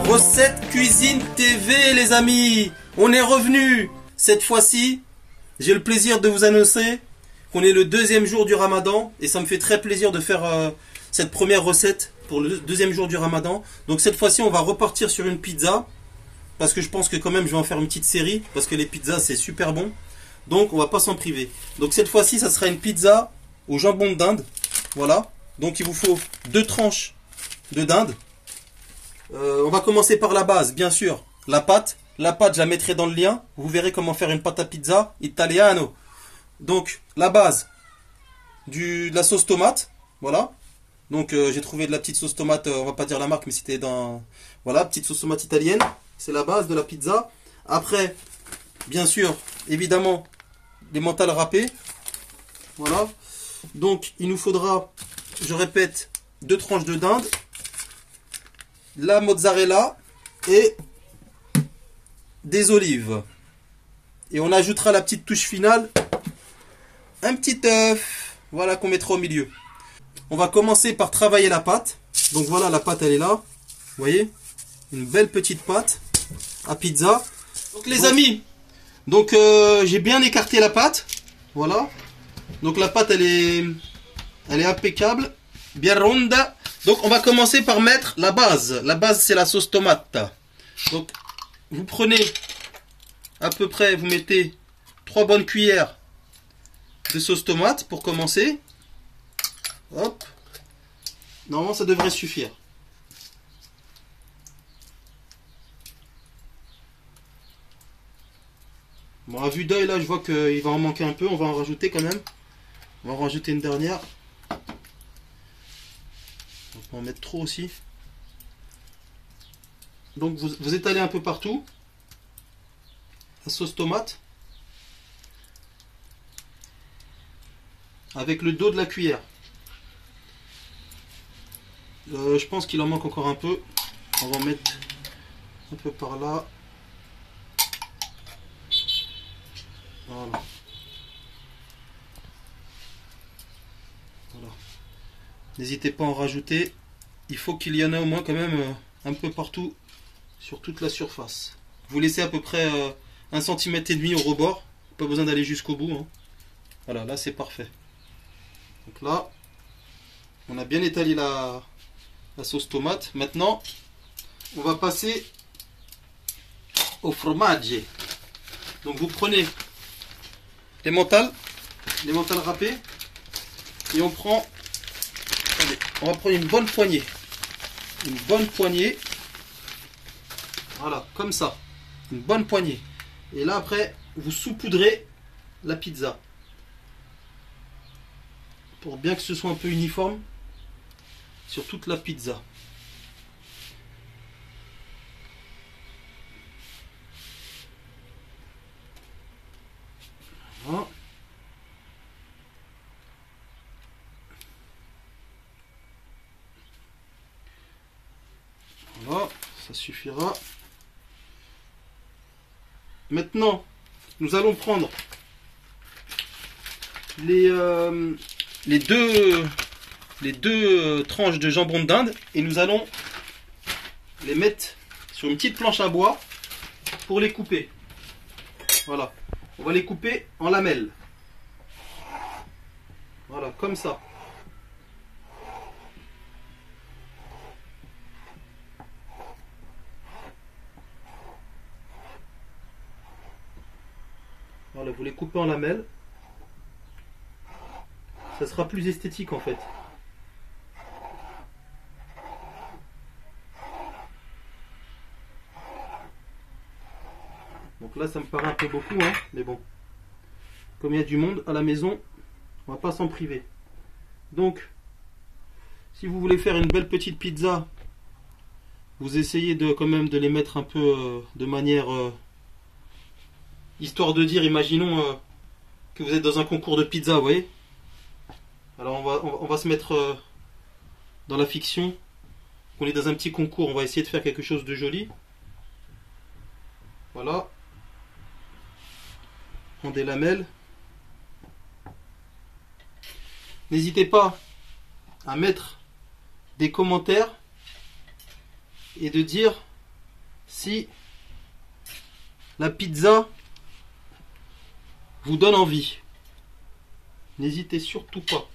Recette Cuisine TV les amis, on est revenu. Cette fois-ci, j'ai le plaisir de vous annoncer qu'on est le deuxième jour du Ramadan et ça me fait très plaisir de faire cette première recette pour le deuxième jour du Ramadan. Donc cette fois-ci, on va repartir sur une pizza parce que je pense que quand même je vais en faire une petite série parce que les pizzas c'est super bon. Donc on va pas s'en priver. Donc cette fois-ci, ça sera une pizza au jambon de dinde. Voilà. Donc il vous faut 2 tranches de dinde. On va commencer par la base, bien sûr. La pâte. La pâte, je la mettrai dans le lien. Vous verrez comment faire une pâte à pizza italiano. Donc, la base de la sauce tomate. Voilà. Donc, j'ai trouvé de la petite sauce tomate. On va pas dire la marque, mais c'était dans... Voilà, petite sauce tomate italienne. C'est la base de la pizza. Après, bien sûr, évidemment, des mentales râpées. Voilà. Donc, il nous faudra, je répète, 2 tranches de dinde. La mozzarella et des olives. Et on ajoutera la petite touche finale, un petit œuf, voilà, qu'on mettra au milieu. On va commencer par travailler la pâte. Donc voilà, la pâte elle est là. Vous voyez, une belle petite pâte à pizza. Donc les amis, donc j'ai bien écarté la pâte. Voilà. Donc la pâte elle est impeccable, bien ronde. Donc on va commencer par mettre la base. La base c'est la sauce tomate. Donc vous prenez à peu près, vous mettez 3 bonnes cuillères de sauce tomate pour commencer. Hop. Normalement ça devrait suffire. Bon, à vue d'œil là je vois qu'il va en manquer un peu. On va en rajouter quand même. On va en rajouter une dernière. On va en mettre trop aussi. Donc vous étalez un peu partout la sauce tomate avec le dos de la cuillère. Je pense qu'il en manque encore un peu. On va en mettre un peu par là. Voilà. Voilà. N'hésitez pas à en rajouter. Il faut qu'il y en ait au moins quand même un peu partout sur toute la surface. Vous laissez à peu près 1,5 cm au rebord. Pas besoin d'aller jusqu'au bout. Hein. Voilà, là c'est parfait. Donc là, on a bien étalé la sauce tomate. Maintenant, on va passer au fromage. Donc vous prenez les mentales râpées et on prend... Attendez, on va prendre une bonne poignée. Une bonne poignée. Voilà, comme ça. Une bonne poignée. Et là, après, vous saupoudrez la pizza. Pour bien que ce soit un peu uniforme sur toute la pizza. Voilà. Voilà, ça suffira. Maintenant, nous allons prendre les deux tranches de jambon de dinde et nous allons les mettre sur une petite planche à bois pour les couper. Voilà, on va les couper en lamelles. Voilà, comme ça. Voilà, vous les coupez en lamelles. Ça sera plus esthétique en fait. Donc là ça me paraît un peu beaucoup, hein, mais bon. Comme il y a du monde à la maison, on va pas s'en priver. Donc, si vous voulez faire une belle petite pizza, vous essayez de quand même de les mettre un peu de manière... histoire de dire, imaginons que vous êtes dans un concours de pizza, vous voyez. Alors on va se mettre dans la fiction. On est dans un petit concours, on va essayer de faire quelque chose de joli. Voilà. Prends des lamelles. N'hésitez pas à mettre des commentaires et de dire si la pizza vous donne envie. N'hésitez surtout pas.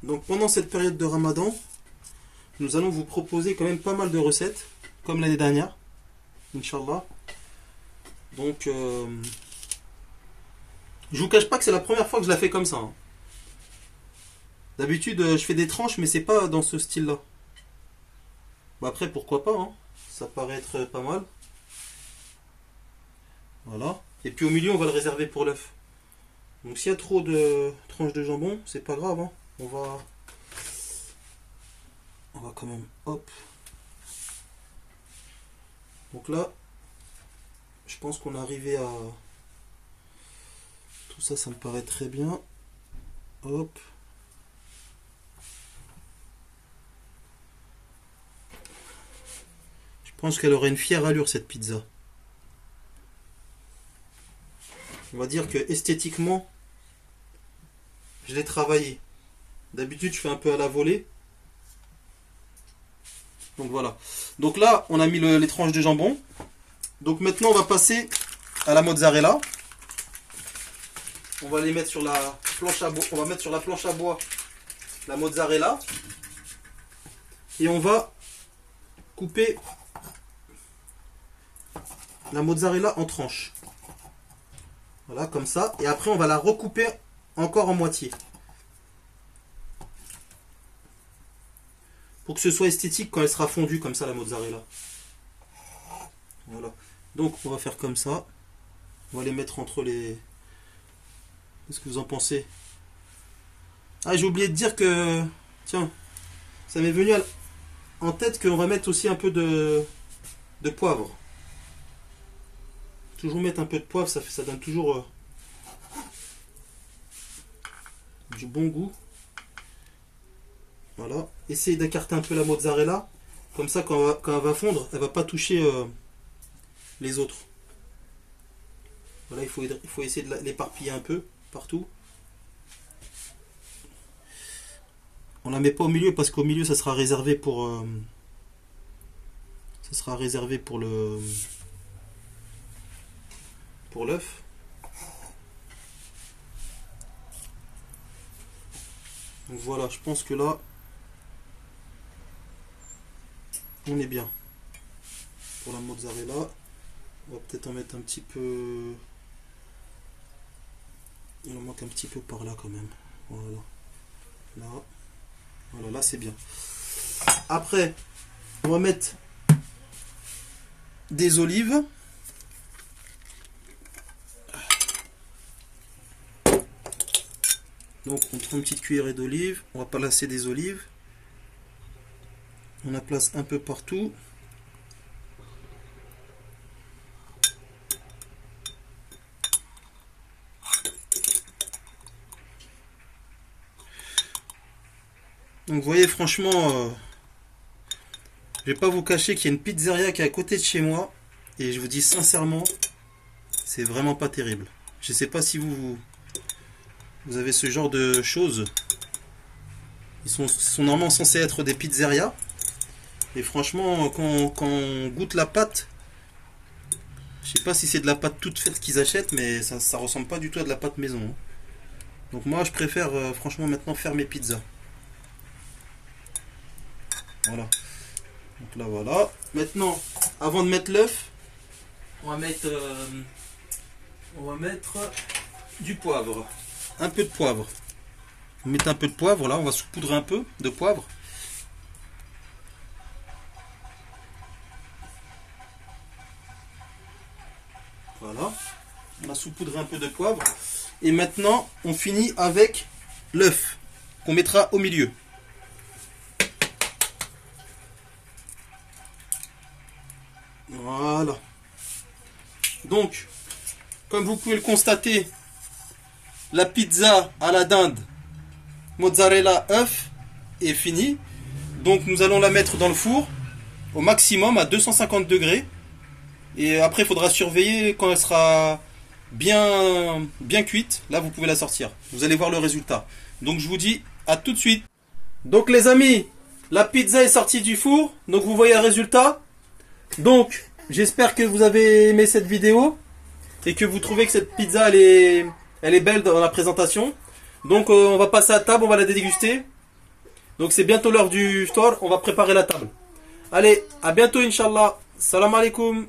Donc pendant cette période de Ramadan, nous allons vous proposer quand même pas mal de recettes, comme l'année dernière, Inch'Allah. Donc, je vous cache pas que c'est la première fois que je la fais comme ça. Hein. D'habitude, je fais des tranches, mais c'est pas dans ce style-là. Bah après, pourquoi pas, hein. Ça paraît être pas mal. Voilà. Et puis au milieu, on va le réserver pour l'œuf. Donc s'il y a trop de tranches de jambon, c'est pas grave, hein. On va quand même, hop. Donc là, je pense qu'on est arrivé à... Tout ça, ça me paraît très bien. Hop. Je pense qu'elle aurait une fière allure, cette pizza. On va dire que esthétiquement, je l'ai travaillé. D'habitude, je fais un peu à la volée. Donc voilà. Donc là, on a mis les tranches de jambon. Donc maintenant, on va passer à la mozzarella. On va les mettre sur la planche à bois. On va mettre sur la planche à bois la mozzarella. Et on va couper la mozzarella en tranches. Voilà, comme ça. Et après, on va la recouper encore en moitié. Pour que ce soit esthétique quand elle sera fondue comme ça, la mozzarella. Voilà. Donc, on va faire comme ça. On va les mettre entre les... Qu'est-ce que vous en pensez? Ah, j'ai oublié de dire que... Tiens, ça m'est venu en tête qu'on va mettre aussi un peu de poivre. Toujours mettre un peu de poivre, ça donne toujours du bon goût. Voilà. Essayez d'écarter un peu la mozzarella. Comme ça, quand elle va fondre, elle ne va pas toucher les autres. Voilà, il faut essayer de l'éparpiller un peu partout. On la met pas au milieu parce qu'au milieu, ça sera réservé pour l'œuf. Donc voilà, je pense que là, on est bien. Pour la mozzarella, on va peut-être en mettre un petit peu. Il en manque un petit peu par là quand même. Voilà. Là. Voilà, là c'est bien. Après, on va mettre des olives. Donc on prend une petite cuillerée d'olive, on va pas lasser des olives. On la place un peu partout. Donc vous voyez, franchement, je vais pas vous cacher qu'il y a une pizzeria qui est à côté de chez moi. Et je vous dis sincèrement, c'est vraiment pas terrible. Je sais pas si vous avez ce genre de choses. Ils sont normalement censés être des pizzerias. Et franchement, quand on goûte la pâte, je sais pas si c'est de la pâte toute faite qu'ils achètent, mais ça ressemble pas du tout à de la pâte maison. Hein. Donc moi, je préfère franchement maintenant faire mes pizzas. Voilà. Donc là, voilà. Maintenant, avant de mettre l'œuf, on va mettre du poivre. Un peu de poivre. On met un peu de poivre, là, on va saupoudrer un peu de poivre. Voilà. On a saupoudré un peu de poivre. Et maintenant, on finit avec l'œuf qu'on mettra au milieu. Voilà. Donc, comme vous pouvez le constater, la pizza à la dinde, mozzarella, œuf est finie. Donc nous allons la mettre dans le four au maximum à 250 degrés. Et après, il faudra surveiller quand elle sera bien cuite. Là, vous pouvez la sortir. Vous allez voir le résultat. Donc je vous dis à tout de suite. Donc les amis, La pizza est sortie du four, donc vous voyez le résultat. Donc, j'espère que vous avez aimé cette vidéo et que vous trouvez que cette pizza elle est belle dans la présentation. Donc, on va passer à table, on va la déguster. Donc, c'est bientôt l'heure du iftar, on va préparer la table. Allez, à bientôt, Inch'Allah. Salam alaikum.